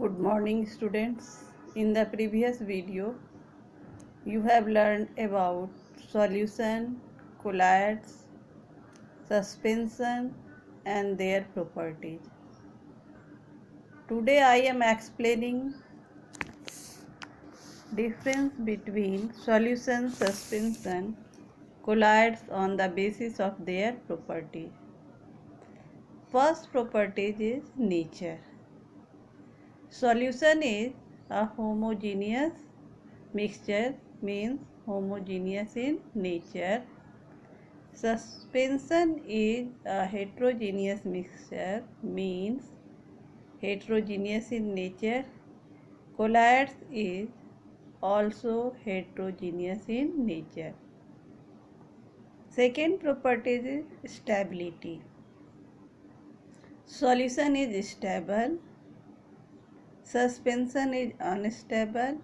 Good morning students. In the previous video, you have learned about solution, colloids, suspension and their properties. Today I am explaining difference between solution, suspension, colloids on the basis of their properties. First property is nature. Solution is a homogeneous mixture, means homogeneous in nature. Suspension is a heterogeneous mixture, means heterogeneous in nature. Colloids is also heterogeneous in nature. Second property is stability. Solution is stable, suspension is unstable,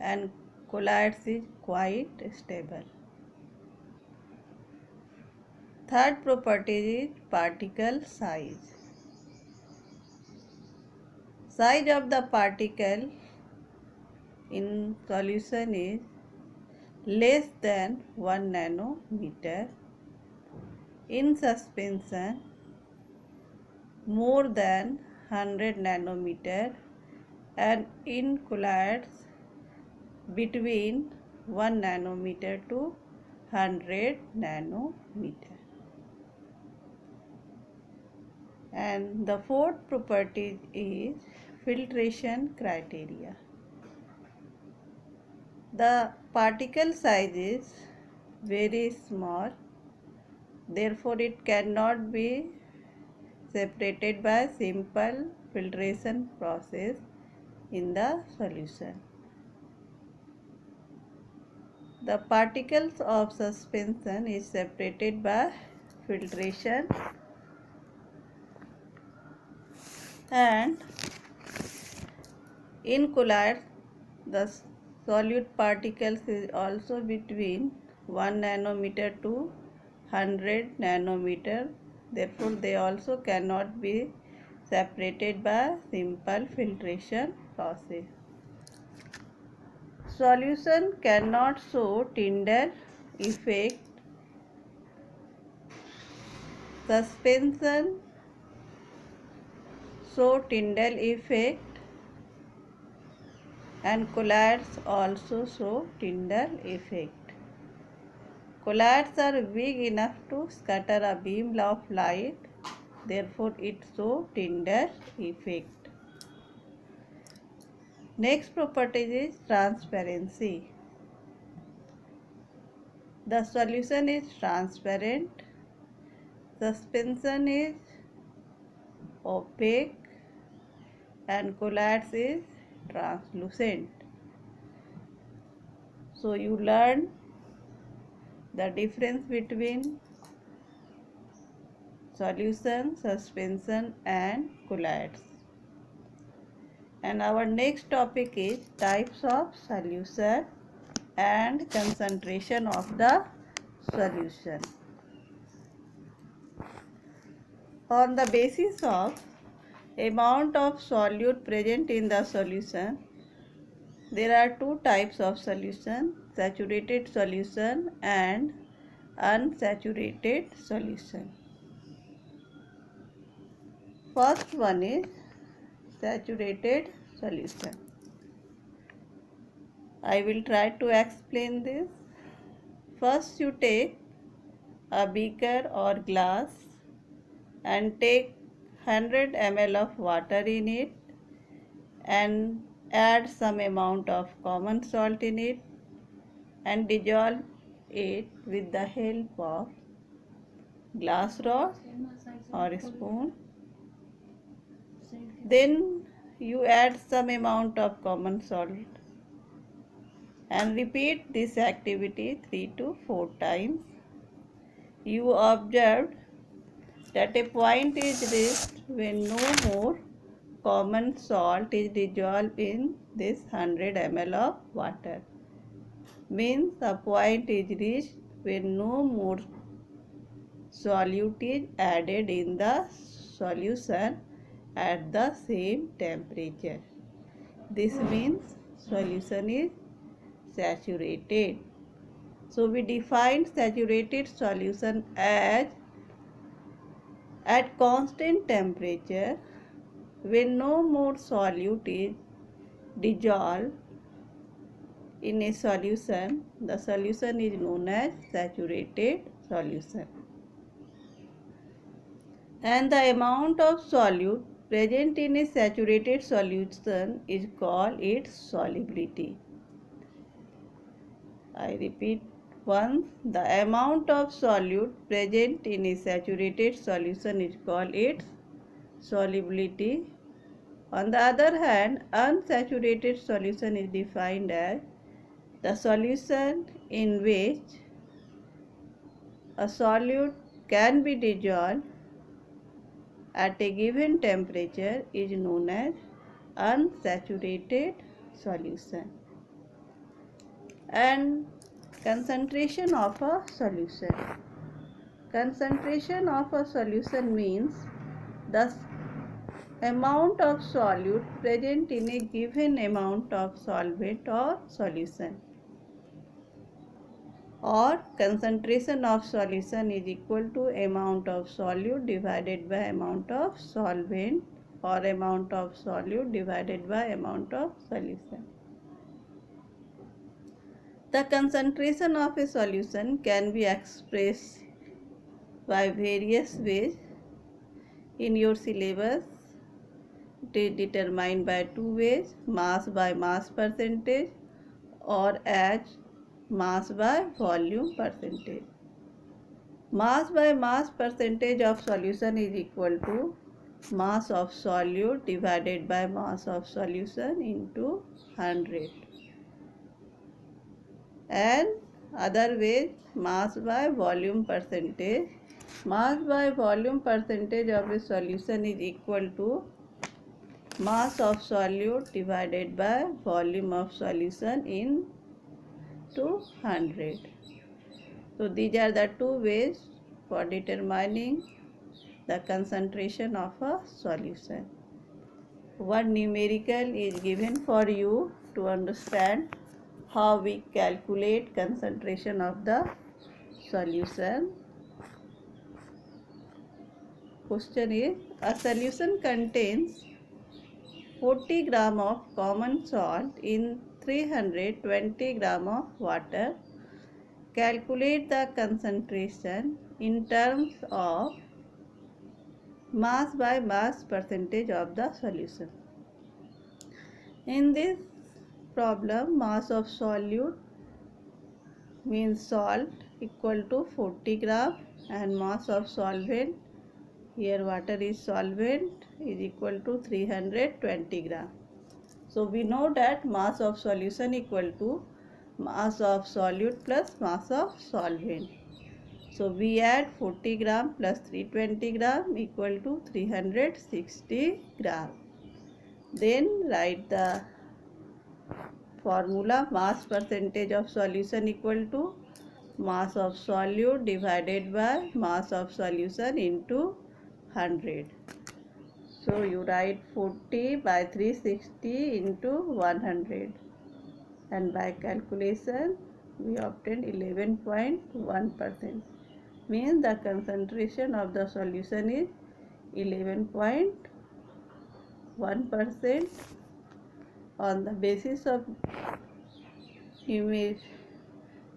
and colloids is quite stable. Third property is particle size. Size of the particle in solution is less than 1 nanometer. In suspension, more than 100 nanometer, and in colloids between 1 nanometer to 100 nanometer. And the fourth property is filtration criteria. The particle size is very small, therefore it cannot be separated by simple filtration process in the solution. The particles of suspension is separated by filtration, and in colloids the solute particles is also between 1 nanometer to 100 nanometer, therefore they also cannot be separated by simple filtration process. Solution cannot show Tyndall effect. Suspension show Tyndall effect, and colloids also show Tyndall effect. Colloids are big enough to scatter a beam of light, therefore it shows Tyndall effect. Next property is transparency. The solution is transparent, suspension is opaque, and colloids is translucent. So you learn the difference between solution, suspension and colloids. And our next topic is types of solution and concentration of the solution. On the basis of amount of solute present in the solution, there are two types of solution: saturated solution and unsaturated solution. First one is saturated solution. I will try to explain this. First you take a beaker or glass and take 100 ml of water in it and add some amount of common salt in it and dissolve it with the help of glass rod or spoon. Then you add some amount of common salt and repeat this activity 3 to 4 times. You observed that a point is reached when no more common salt is dissolved in this 100 ml of water. Means a point is reached when no more solute is added in the solution at the same temperature. This means solution is saturated. So we defined saturated solution as at constant temperature when no more solute is dissolved in a solution, the solution is known as saturated solution. And the amount of solute present in a saturated solution is called its solubility. I repeat once, the amount of solute present in a saturated solution is called its solubility. On the other hand, unsaturated solution is defined as the solution in which a solute can be dissolved at a given temperature is known as unsaturated solution. And concentration of a solution. Concentration of a solution means the amount of solute present in a given amount of solvent or solution. Or concentration of solution is equal to amount of solute divided by amount of solvent or amount of solute divided by amount of solution. The concentration of a solution can be expressed by various ways. In your syllabus, it is determined by two ways, mass by mass percentage or as mass by volume percentage. Mass by mass percentage of solution is equal to mass of solute divided by mass of solution into 100. And other way, mass by volume percentage. Mass by volume percentage of a solution is equal to mass of solute divided by volume of solution into 100. So these are the two ways for determining the concentration of a solution. One numerical is given for you to understand how we calculate concentration of the solution. Question is, a solution contains 40 gram of common salt in 320 gram of water. Calculate the concentration in terms of mass by mass percentage of the solution. In this problem, mass of solute means salt equal to 40 gram and mass of solvent, here water is solvent, is equal to 320 gram. So we know that mass of solution equal to mass of solute plus mass of solvent. So we add 40 gram plus 320 gram equal to 360 gram. Then write the formula, mass percentage of solution equal to mass of solute divided by mass of solution into 100. So you write 40 by 360 into 100, and by calculation we obtained 11.1%. Means the concentration of the solution is 11.1%. On the basis of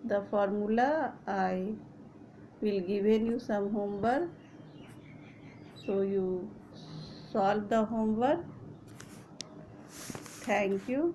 the formula, I will given you some homework, so you solve the homework. Thank you.